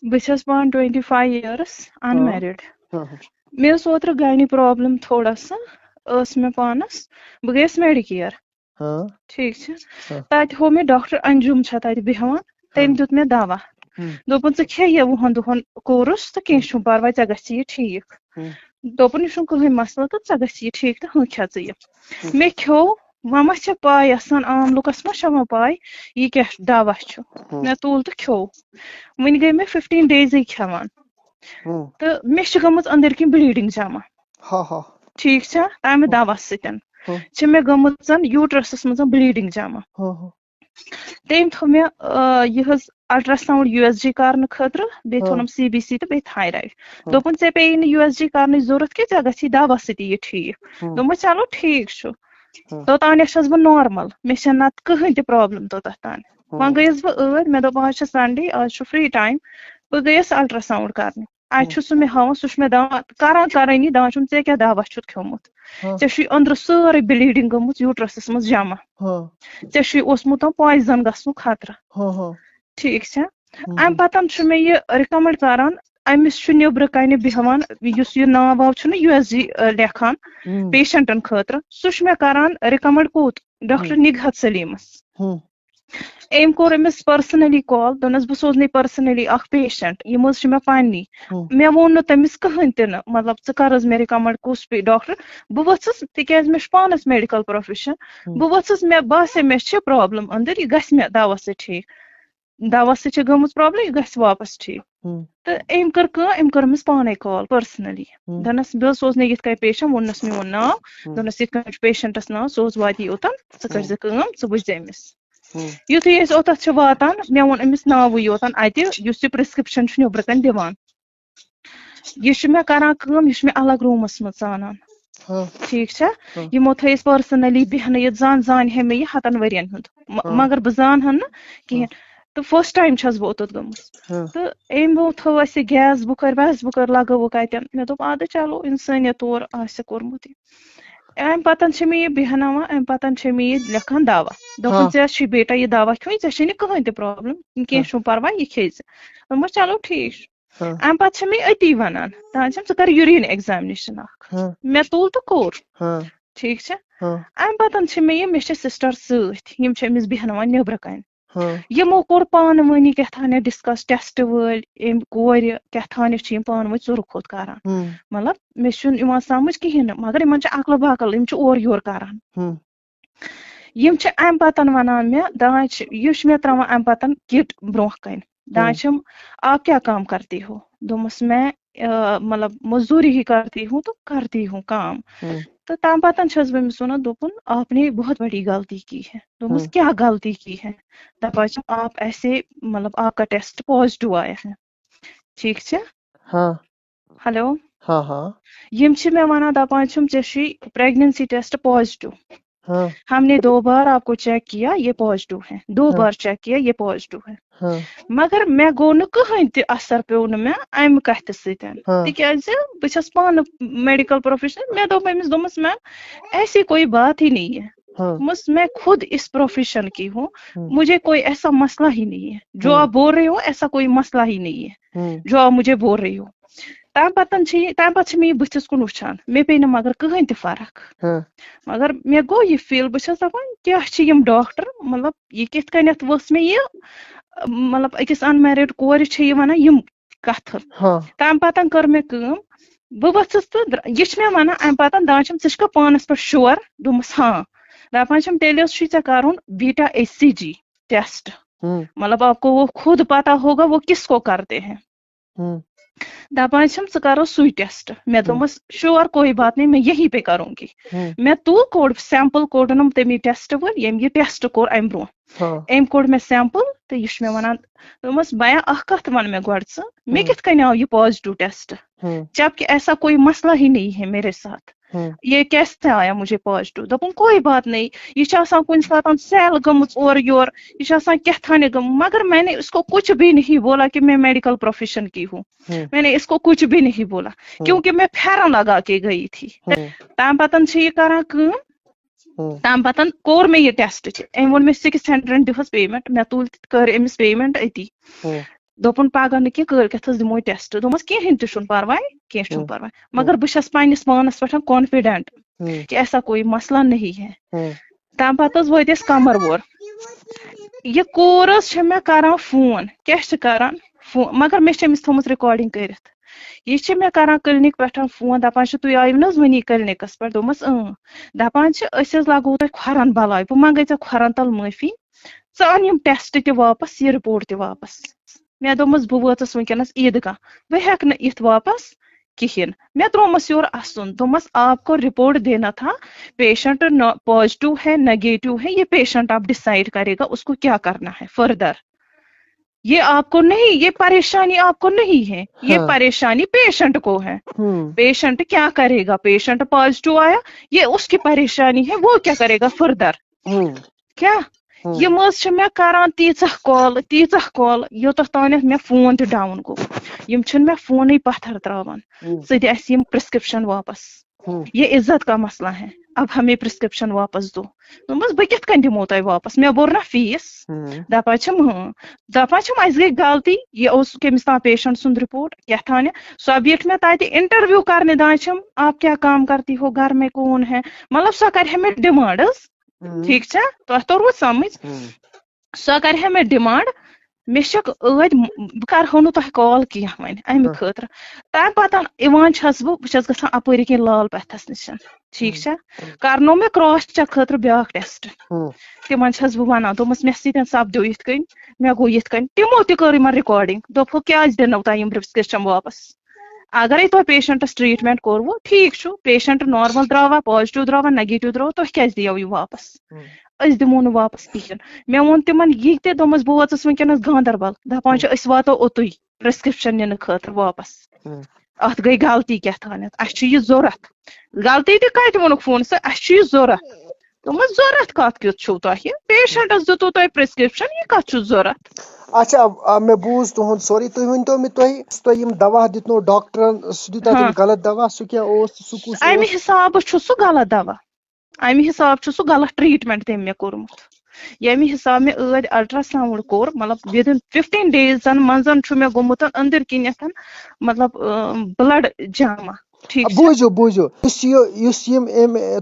بہٕ چھَس پانہٕ 25 years unmarried. ہاں مےٚ ٲس اوترٕ گاینی پرابلم تھوڑا سا ٲس مےٚ پانس بہٕ گٔیَس میڈِکیر ہاں ٹھیٖک چھا تَتہِ ہوو مےٚ ڈاکٹر انجُم چھےٚ تَتہِ بیٚہوان تٔمۍ دیُت مےٚ دوا دوٚپُن ژٕ کھے یہِ 20 دۄہن کورُس تہٕ کینٛہہ چھُنہٕ پرواے ژےٚ گژھی یہِ ٹھیٖک دوٚپُن یہِ چھُنہٕ کٕہٕنۍ مسلہٕ تہٕ ژےٚ گژھی یہِ ٹھیٖک تہٕ کھے ژٕ یہِ مےٚ کھیوٚو وۄنۍ ما چھےٚ پاے آسان عام لُکس ما چھےٚ وۄنۍ پاے یہِ کیاہ دوا چھُ مےٚ تُل تہٕ کھیوٚو وۄنۍ گٔے مےٚ 15 days کھٮ۪وان تہٕ مےٚ چھِ گٔمٕژ أنٛدٕرۍ کِنۍ بلیٖڈنٛگ جمع ٹھیٖک چھا تَمہِ دوا سۭتۍ چھِ مےٚ گٔمٕژ یوٗٹرسس منٛز بلیٖڈنٛگ جمع تٔمۍ تھوٚو مےٚ یہِ حظ الٹراساوُنٛڈ USG کرنہٕ خٲطرٕ بیٚیہِ تھوٚونم CBC تہٕ بیٚیہِ تھایرایڈ دوٚپُن ژےٚ پیٚیی نہٕ USG کرنٕچ ضوٚرتھ کینٛہہ ژےٚ گژھی دوا سۭتی یہِ ٹھیٖک دوٚپمَس چلو ٹھیٖک چھُ توٚتانۍ چھَس بہٕ نارمل مےٚ چھَنہٕ نتہٕ کٕہٕنۍ تہِ پرابلم توٚتتھ تانۍ وۄنۍ گٔیَس بہٕ ٲدۍ مےٚ دوٚپ آز چھُ سنڈے آز چھُ فرٛی ٹایم بہٕ گٔیَس الٹراساوُنٛڈ کرنہِ اَتہِ چھُ سُہ مےٚ ہاوان سُہ چھُ مےٚ دوا کرٲنی دپان چھُم ژےٚ کیٛاہ دوا چھُتھ کھیوٚمُت ژےٚ چھُے أنٛدرٕ سٲرٕے بلیٖڈنٛگ گٔمٕژ یوٗٹرسس منٛز جمع ژےٚ چھُے اوسمُت پویزن گژھنُک خطرٕ ٹھیٖک چھا امہِ پتہٕ چھُ مےٚ یہِ رِکمنڈ کران أمِس چھُ نیٚبرٕ کنہِ بیٚہوان یُس یہِ ناو واو چھُنہ USG لیکھان پیشنٹن خٲطرٕ سُہ چھُ مےٚ کران رِکمنڈ کوٚت ڈاکٹر نِگہت سلیٖمس أمۍ کوٚر أمِس پٔرسنلی کال دوٚپنس بہٕ سوزنَے پٔرسنلی اکھ پیشنٹ یِم حظ چھِ مےٚ پننی مےٚ ووٚن نہٕ تٔمِس کٕہٕنۍ تہِ نہٕ مطلب ژٕ کر حظ مےٚ رِکمنڈ کُس ڈاکٹر بہٕ ؤژھٕس تِکیازِ مےٚ چھُ پانس میڈِکل پروفیشن بہٕ ؤژھٕس مےٚ باسے مےٚ چھِ پرابلم أنٛدٕرۍ یہِ گژھِ مےٚ دوا سۭتۍ ٹھیٖک دوا سۭتۍ چھِ گٔمٕژ پرابلم یہِ گژھِ واپس ٹھیٖک تہٕ أمۍ کٔر کٲم أمۍ کٔر أمِس پانے کال پٔرسنلی دوٚپنس بہٕ حظ سوزنَے یِتھ کٔنۍ پیشنٹ ووٚننس میون ناو دوٚپنس یِتھ کٔنۍ چھُ پیشنٹس ناو سُہ حظ واتی اوٚتن ژٕ کٔرزِ کٲم ژٕ وٕچھزِ أمِس یُتھُے أسۍ اوٚتتھ چھِ واتان مےٚ ووٚن أمِس ناوٕے یوتن اَتہِ یُس یہِ پرسکرپشن چھُ نیٚبرٕ کَنۍ دِوان یہِ چھُ مےٚ کران کٲم یہِ چھُ مےٚ الگ روٗمس منٛز ژانان ٹھیٖک چھا یِمو تھٲے أسۍ پٔرسنلی بیٚہنٲیِتھ زانہِ ہے مےٚ یہِ 7 ؤرین ہُنٛد مگر بہٕ زانہن نہٕ کِہینۍ تہٕ فٔسٹ ٹایم چھَس بہٕ اوٚتتھ گٔمٕژ تہٕ أمۍ تھٲو اَسہِ یہِ گیس بُکر لگٲوُکھ اَتٮ۪ن مےٚ دوٚپ اَدٕ چلو اِنسٲنیت طور آسہِ کوٚرمُت یہِ اَمہِ پتہٕ چھِ مےٚ یہِ بیٚہناوان اَمہِ پتہٕ چھِ مےٚ یہِ لیکھان دوا دوٚپُن ژےٚ چھُے بیٹا یہِ دوا کھیوٚن ژےٚ چھے نہٕ کٕہٕنۍ تہِ پرابلم کینٛہہ چھُنہٕ پرواے یہِ کھے ژٕ دوٚپمَس چلو ٹھیٖک چھُ اَمہِ پتہٕ چھِ مےٚ أتی وَنان دپان چھَم ژٕ کر یوٗریٖن ایٚگزامنیشن اکھ مےٚ تُل تہٕ کوٚر ٹھیٖک چھا اَمہِ پتہٕ چھِ مےٚ چھِ سِسٹر سۭتۍ یِم چھِ أمِس بیٚہناوان نیٚبرٕ کَنۍ یِمو کوٚر پانہٕ ؤنی کیٛاہتانۍ ڈِسکس ٹیسٹ وٲلۍ أمۍ کورِ کیٛاہتانۍ چھِ یِم پانہٕ ؤنۍ ژُرٕ کھوٚت کران مطلب مےٚ چھُنہٕ یِوان سمجھ کِہینۍ نہٕ مگر یِمن چھِ عقلہٕ بقل یِم چھِ اورٕ یورٕ کران یِم چھِ امہِ پتہٕ ونان مےٚ دپان چھِ یہِ چھُ مےٚ تراوان امہِ پتہٕ کِٹ برونٛہہ کَنہِ دپان چھِم آپ کیٛاہ کام کرتی ہو دوٚپمَس میں مطلب مزدوٗری ہی کرتی ہوں تہٕ کرتی ہوں کام تہٕ تَمہِ پتہٕ چھَس بہٕ أمِس وَنان دوٚپُن آپ نے بہت بڑی غلطی کی ہے دوٚپمَس کیٛاہ غلطی کی ہے دپان چھِم آپ ایسے مطلب آپ کا ٹیسٹ پازٹِو آیا ہے ٹھیٖک چھا ہیلو یِم چھِ مےٚ وَنان دپان چھِم ژےٚ چھُے پریگنینسی ٹیسٹ پازٹِو ہم نے 2 بار آپ کو چیک کیا یہ پازٹِو ہے 2 بار چیک کیا یہ پازٹِو ہے مگر مےٚ گوٚو نہٕ کٕہٕنۍ تہِ اثر پیوٚو نہٕ مےٚ اَمہِ کَتھِ سۭتۍ تِکیازِ بہٕ چھَس پانہٕ میڈِکل پروفیشنل مےٚ دوٚپ أمِس دوٚپمَس میم ایسی کوئی بات ہی نہیں ہے میں خود اس پروفیشن کی ہوں مجھے کوئی ایسا مسئلہ ہی نہیں ہے جو آپ بول رہے ہو ایسا کوئی مسئلہ ہی نہیں ہے جو آپ مجھے بول رہی ہو تَمہِ پتہٕ چھِ مےٚ یہِ بٕتھِس کُن وٕچھان مےٚ پیٚیہِ نہٕ مگر کٕہٕنۍ تہِ فرق مگر مےٚ گوٚو یہِ فیٖل بہٕ چھَس دپان کیٛاہ چھِ یِم ڈاکٹر مطلب یہِ کِتھ کٔنٮ۪تھ ؤژھ مےٚ یہِ مطلب أکِس انمیرِڈ کورِ چھِ یہِ وَنان یِم کَتھٕ تَمہِ پتہٕ کٔر مےٚ کٲم بہٕ ؤژھٕس تہٕ یہِ چھِ مےٚ وَنان اَمہِ پتہٕ دپان چھِم ژٕ چھُکھا پانس پٮ۪ٹھ شور دوٚپمَس دپان چھِم تیٚلہِ حظ چھُے ژےٚ کَرُن بیٖٹا HCG ٹیسٹ مطلب آپ کو وہ خود پتا ہوگا وہ کس کو کرتے ہیں دپان چھِم ژٕ کَرو سُے ٹیسٹ مےٚ دوٚپمَس شور کوئی بات نہیں میں یہی پہ کروں گی مےٚ تُل کوٚڑ سیمپل کوٚڑنم تٔمی ٹیسٹ وٲلۍ ییٚمۍ یہِ ٹیسٹ کوٚر اَمہِ برونٛہہ أمۍ کوٚڑ مےٚ سیمپل تہٕ یہِ چھُ مےٚ وَنان دوٚپمَس بیا اکھ کَتھ وَن مےٚ گۄڈٕ ژٕ مےٚ کِتھ کٔنۍ آو یہِ پازٹِو ٹیسٹ جبکہِ ایسا کوئی مسئلہ ہی نہیں ہے میرے ساتھ یہ کیسے آیا مجھے پازٹِو دوٚپُن کوئی بات نہیں یہِ چھِ آسان کُنہِ ساتہٕ سیل گٔمٕژ اورٕ یورٕ یہِ چھِ آسان کیٛاہتانۍ گٔمٕژ مگر میں نے اس کو کچھ بھی نہیں بولا کہ میں میڈیکل پروفیشن کی ہوں میں نے اس کو کچھ بھی نہیں بولا کیونکہ میں پھیرن لگا کے گئی تھی تَمہِ پتہٕ چھِ یہِ کران کٲم تَمہِ پتہٕ کوٚر مےٚ یہِ ٹیسٹ أمۍ ووٚن مےٚ 600 دِہُس پیمنٹ مےٚ تُل کٔر أمِس پیمنٹ أتی دوپن پگہ نہ کینٛہہ کٲلکٮ۪تھ دِمو ٹیسٹ دوٚپمَس کِہیٖنۍ تہِ چھُنہٕ پرواے کینٛہہ چھُنہٕ پرواے مگر بہٕ چھَس پنٛنِس پانَس پٮ۪ٹھ کانفِڈنٹ کہ ایسا کوئی مسئلہ نہیں ہے. تمہِ پتہٕ حظ وٲتۍ أسۍ کمر وور یہِ کوٗر حظ چھِ مےٚ کران فون کیٛاہ چھِ کران فون مگر مےٚ چھِ أمِس تھٲومٕژ رِکاڈِنٛگ کٔرِتھ یہِ چھِ مےٚ کران کِلنِک پٮ۪ٹھ فون دپان چھِ تُہۍ آیِو نہٕ حظ وٕنی کِلنِکس پٮ۪ٹھ دوٚپمَس دپان چھِ أسۍ حظ لاگو تۄہہِ کھۄرن بلاے بہٕ منٛگے ژےٚ کھۄرن تل معٲفی ژٕ اَن یِم ٹیسٹ تہِ واپس یہِ رِپورٹ تہِ واپس مےٚ دوٚپمَس بہٕ وٲژٕس وٕنکٮ۪نس عیٖدگاہ بہٕ ہٮ۪کہٕ نہٕ یِتھ واپس کہیٖنۍ مےٚ ترٛوومَس یورٕ اَسُن دوٚپمَس آپ کو رپورٹ دینا تھا پیشنٹ پازیٹو ہے نیگیٹو ہے یہ پیشنٹ آپ ڈسائڈ کرے گا اس کو کیا کرنا ہے فردر یہ آپ کو نہیں یہ پریشانی آپ کو نہیں ہے یہ پریشانی پیشنٹ کو ہے پیشنٹ کیا کرے گا پیشنٹ پازیٹو آیا یہ اس کی پریشانی ہے وہ کیا کرے گا فردر کیا یم حظ چھِ مےٚ کران تیٖژاہ کال یوٚتتھ تانٮ۪تھ مےٚ فون تہِ ڈاوُن گوٚو یم چھِنہٕ مےٚ فونٕے پتھر تراوان ژٕ دِ اَسہِ یم پرسکرپشن واپس یہ عزت کا مسئلہ ہے اب ہمیں پرسکرپشن واپس دو دوٚپمَس بہٕ کِتھ کٔنۍ دِمو تۄہہِ واپس مےٚ بوٚر نا فیٖس دپان چھِم اَسہِ گٔے غلطی یہِ اوس کٔمِس تام پیشنٹ سُنٛد رِپورٹ کیٛاہ تھانہِ سۄ بیٖٹھ مےٚ تتہِ انٹرویو کرنہِ دانٛچھم آپ کیا کام کرتی ہو گھر میں کون ہے مطلب سۄ کرِ ہا مےٚ ڈِمانڈ حظ ٹھیٖک چھا تۄہہِ توٚروٕ سمجھ سۄ کرِ ہا مےٚ ڈِمانڈ مےٚ چھکھ بہٕ کرہو نہٕ تۄہہِ کال کینٛہہ وۄنۍ امہِ خٲطرٕ تمہِ پتہٕ یِوان چھس بہٕ چھس گژھان اپٲری کِنۍ لال پتھس نِش ٹھیٖک چھا کرنو مےٚ کراس چیک خٲطرٕ بیاکھ ٹیسٹ تِمن چھس بہٕ ونان دوٚپمَس مےٚ سۭتۍ سپدیو یِتھ کٔنۍ مےٚ گوٚو یِتھ کٔنۍ تِمو تہِ کٔر یِمن رِکاڈِنگ دوٚپُکھ کیٛازِ دِنو تۄہہِ یِم پرسکرپشن واپس اگرے تۄہہِ پیشنٹس ٹریٖٹمنٹ کوٚروٕ ٹھیٖک چھُ پیشنٹ نارمل درٛاوا پازٹِو درٛاوا نیگیٹِو درٛاو تُہۍ کیٛازِ دِیو یہِ واپس أسۍ دِمو نہٕ واپس کِہیٖنۍ مےٚ ووٚن تِمن یہِ تہِ دوٚپمَس بہٕ وٲژٕس وٕنکٮ۪نس گاندربل دپان چھِ أسۍ واتو اوٚتُے پرسکرپشن نِنہٕ خٲطرٕ واپس اتھ گٔے غلطی کیٛاہ تھانٮ۪تھ اسہِ چھُ یہِ ضوٚرتھ غلطی تہِ کتہِ ووٚنُکھ فونس اسہِ چھُ یہِ ضوٚرتھ دوٚپمَس ضوٚرتھ کتھ کیُتھ چھُو تۄہہِ پیشنٹس دِتوٗ تۄہہِ پرسکرپشن یہِ کتھ چھُ ضوٚرتھ اچھا مےٚ بوٗز تُہُنٛد سورُے تُہۍ ؤنۍتو مےٚ تۄہہِ یِم دوا دِتنو ڈاکٹرن سُہ دیُتا تٔمۍ غلط دوا سُہ کیٛاہ اوس سُہ کُس امہِ حسابہٕ چھُ سُہ غلط دوا امہِ حسابہٕ چھُ سُہ غلط ٹریٖٹمنٹ تٔمۍ مےٚ کوٚرمُت ییٚمہِ حسابہٕ مےٚ ٲدۍ الٹرا ساوُنڈ کوٚر مطلب وِدِن 15 ڈیزن منٛز چھُ مےٚ گوٚمُت أنٛدٕرۍ کِنٮ۪تھ مطلب بلڈ جمع بوٗزِو یُس یِم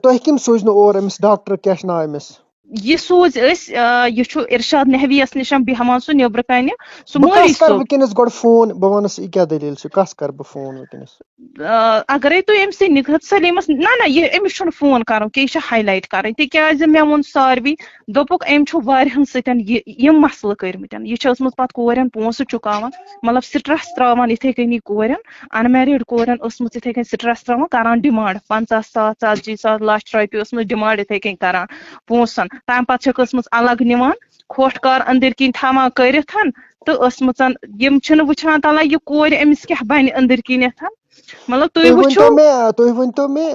تۄہہِ کٔمۍ سوٗزنو اور أمِس ڈاکٹر کیٛاہ چھُ ناو أمِس یہِ سوٗزۍ أسۍ یہِ چھُ ارشاد نحویَس نِش بیٚہوان سُہ نیٚبرٕ کَنہِ سُہ کَس کَرٕ وٕنکیٚنس گۄڈٕ فون بہٕ وَنس یہِ کیٛاہ دٔلیٖل چھِ کَس کَرٕ بہٕ فون وٕنکیٚنس اگرے تُہۍ أمسٕے نِگہت سلیٖمس نہ یہِ أمِس چھُنہٕ فون کَرُن کینٛہہ یہِ چھِ ہاے لایٹ کَرٕنۍ تِکیٛازِ مےٚ ووٚن ساروی دوٚپُکھ أمۍ چھُ واریاہن سۭتۍ یِم مسلہٕ کٔرمٕتۍ یہِ چھِ ٲسمٕژ پتہٕ کورٮ۪ن پونٛسہٕ چُکاوان مطلب سٹرس تراوان یِتھٕے کٔنی کورٮ۪ن انمیریٖڈ کورٮ۪ن ٲسمٕژ یِتھٕے کٔنۍ سٹرس تراوان کران ڈِمانڈ 50,000 ژتجی لچھ رۄپیہِ ٲسمٕژ ڈِمانڈ یِتھٕے کٔنۍ کران پونٛسن تمہِ پتہٕ چھکھ ٲسمٕژ الگ نِوان کھوٹھ کار أنٛدٕرۍ کِنۍ تھاوان کٔرِتھ تہٕ ٲسمٕژ یِم چھِنہٕ وٕچھان تَلہ یہِ کورِ أمِس کیٛاہ بنہِ أنٛدٕرۍ کِنٮ۪تھ مطلب تُہۍ ؤنۍتو مےٚ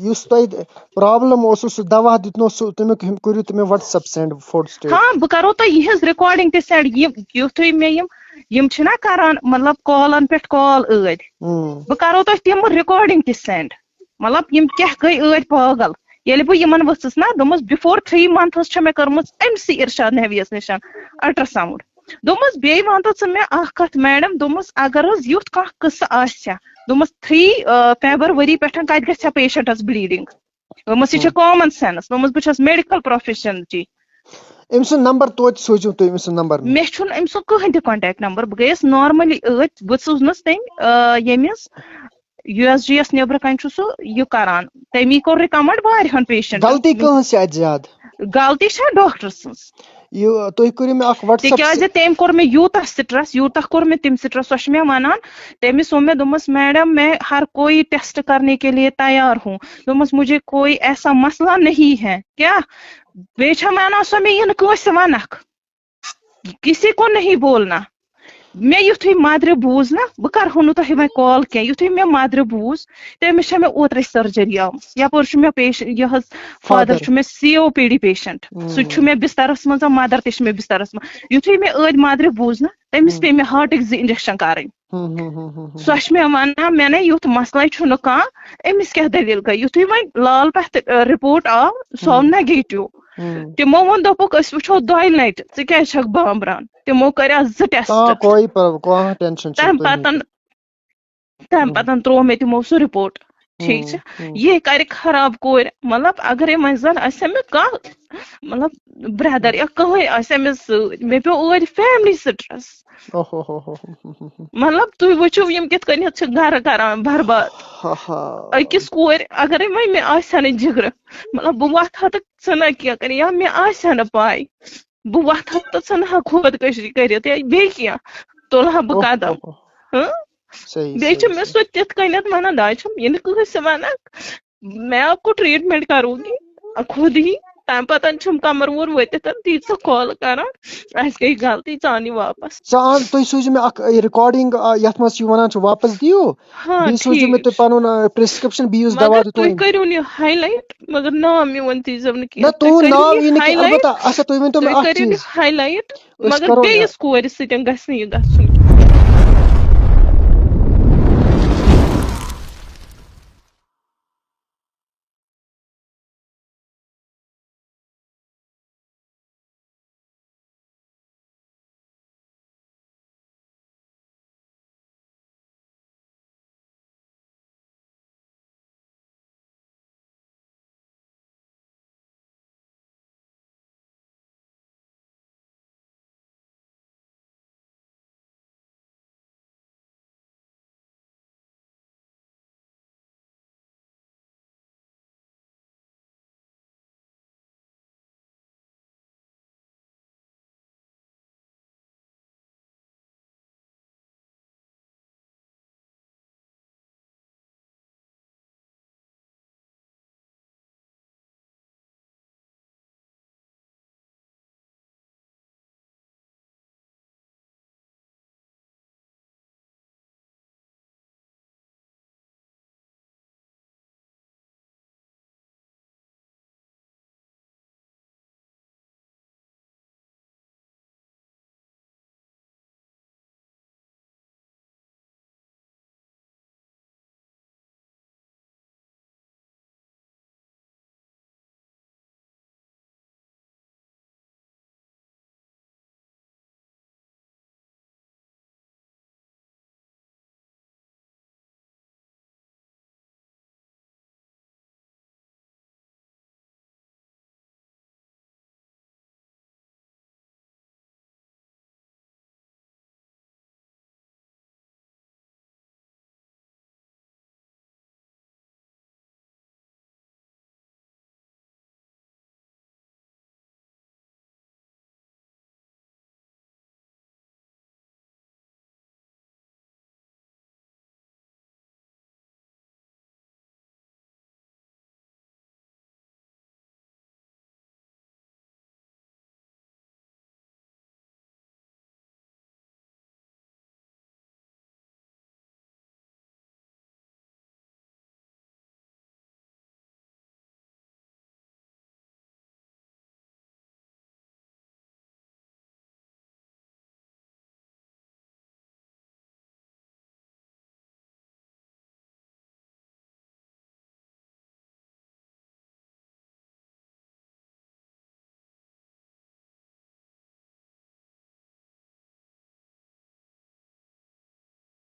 یُس تۄہہِ پرابلم اوسوٕ سُہ دوا دیُتنو سُہ تمیُک کٔرِو تُہۍ مےٚ وٹس ایپ سینڈ فوٹو ہاں بہٕ کرو تۄہہِ یِہٕنٛز رِکاڈِنگ تہِ سینڈ یِتھُے مےٚ یِم چھِنا کران مطلب کالن پٮ۪ٹھ کال ٲدۍ بہٕ کرو تۄہہِ تِم رِکاڈِنگ تہِ سینڈ مطلب یِم کیٛاہ گٔے ٲدۍ پاگل ییٚلہِ بہٕ یِمن ؤژھٕس نا دوٚپمَس بِفور 3 months چھےٚ مےٚ کٔرمٕژ أمسٕے ارشاد نحویَس نِش الٹرا ساوُنڈ دوٚپمَس بیٚیہِ وَنتہٕ ژٕ مےٚ اکھ کتھ میڈم دوٚپمَس اگر حظ یُتھ کانٛہہ قٕصہٕ آسہِ دوٚپمَس 3 فیبرؤری پٮ۪ٹھ کتہِ گژھِ ہا پیشنٹس بلیٖڈنگ دوٚپمَس یہِ چھِ کامن سینس دوٚپمَس بہٕ چھَس میڈِکل پروفیشنچی أمۍ سُنٛد نمبر توتہِ سوٗزِو تُہۍ أمۍ سُنٛد نمبر مےٚ چھُنہٕ أمۍ سُنٛد کٕہٕنۍ تہِ کانٹیکٹ نمبر بہٕ گٔیس نارملی بہٕ سوٗزنَس تٔمۍ ییٚمِس US G یس نیٚبرٕ کَنہِ چھُ سُہ یہِ کران تٔمی کوٚر رِکمنڈ واریاہن پیشنٹ غلطی کٕہٕنٛز چھِ اَتہِ زیادٕ غلطی چھےٚ ڈاکٹر سٕنٛز تُہۍ کٔرِو مےٚ اکھ وٹس ایپ تِکیٛازِ تٔمۍ کوٚر مےٚ یوٗتاہ کوٚر مےٚ تٔمۍ سٹرس سۄ چھِ مےٚ وَنان تٔمِس ووٚن مےٚ دوٚپمَس میڈم میں ہر کوئی ٹیسٹ کرنے کے لیے تیار ہوں دوٚپمَس مجھے کوئی ایسا مسئلہ نہیں ہے کیٛاہ بیٚیہِ چھےٚ وَنان سۄ مےٚ یہِ نہٕ کٲنٛسہِ وَنکھ کسی کو نہیں بولنا مےٚ یُتھُے مدرِ بوٗز نا بہٕ کرہو نہٕ تۄہہِ وۄنۍ کال کینٛہہ یُتھُے مےٚ مدرِ بوٗز تٔمِس چھےٚ مےٚ اوترَے سٔرجری آمٕژ یپٲرۍ چھُ مےٚ یہِ حظ فادر چھُ مےٚ COPD پیشنٹ سُہ تہِ چھُ مےٚ بسترس منٛز مدر تہِ چھِ مےٚ بسترس منٛز یُتھُے مےٚ ٲدۍ مدرِ بوٗز نا تٔمِس پیٚیہِ مےٚ ہارٹٕکۍ 2 injection کَرٕنۍ سۄ چھِ مےٚ وَنان مےٚ نے یُتھ مسلے چھُنہٕ کانٛہہ أمِس کیٛاہ دٔلیٖل گٔے یُتھُے وۄنۍ لال پٮ۪ٹھ رِپورٹ آو سُہ آو نگیٹِو تِمو ووٚن دوٚپُکھ أسۍ وٕچھو 2 لٹہِ ژٕ کیٛازِ چھکھ بامبران تِمو کَریٛاو 2 ٹٮ۪سٹ تَمہِ پَتہٕ ترٛوو مےٚ تِمو سُہ رِپورٹ ٹھیٖک چھا یہِ کَرِ خراب کورِ مطلب اگرے وۄنۍ زن آسہِ ہا مےٚ کانٛہہ مطلب برٛدر یا کٕہٕنۍ آسہِ ہا مےٚ سۭتۍ مےٚ پیوٚو ٲدۍ فیملی سٹرس مطلب تُہۍ وٕچھِو یِم کِتھ کٔنٮ۪تھ چھِ گرٕ کران برباد أکِس کورِ اگرے وۄنۍ مےٚ آسہِ ہا نہٕ جگرٕ مطلب بہٕ وۄتھٕ ہا تہٕ ژھٕنہٕ ہا کینٛہہ کٔرِتھ یا مےٚ آسہِ ہا نہٕ پاے بہٕ وۄتھٕ ہا تہٕ ژھٕنہٕ ہا خودکٔشی کٔرِتھ یا بیٚیہِ کینٛہہ تُلہٕ ہا بہٕ قدم بیٚیہِ چھِ مےٚ سُہ تِتھ کٔنٮ۪تھ وَنان داے چھَم یہِ نہٕ کٲنٛسہِ وَنان میں آپ کو ٹریٖٹمٮ۪نٹ کروں گی خود ہی تَمہِ پَتہٕ چھُم کمر وور ؤتِتھ تیٖژاہ کال کران اَسہِ گٔے غلطی ژٕ اَن یہِ واپس تُہۍ سوٗزِو مےٚ اکھ رِکاڈِنگ یتھ منٛز چھِ وَنان چھِ واپس دِیِو بیٚیہِ سوٗزِو مےٚ تُہۍ پَنُن پرسکرپشن بیٚیہِ یُس دوا مگر تُہۍ کٔرِو یہِ ہاے لایٹ مگر ناو میون تھیٖزیو نہٕ نہ کینٛہہ تُہُنٛد ناو یی نہٕ کینٛہہ البتہ اچھا تُہۍ ؤنۍتو مےٚ تُہۍ اکھ کٔرِو یہِ چیٖز ہاے لایٹ أسۍ مگر کرو بیٚیِس کورِ سۭتۍ گژھِ نہٕ یہِ گژھُن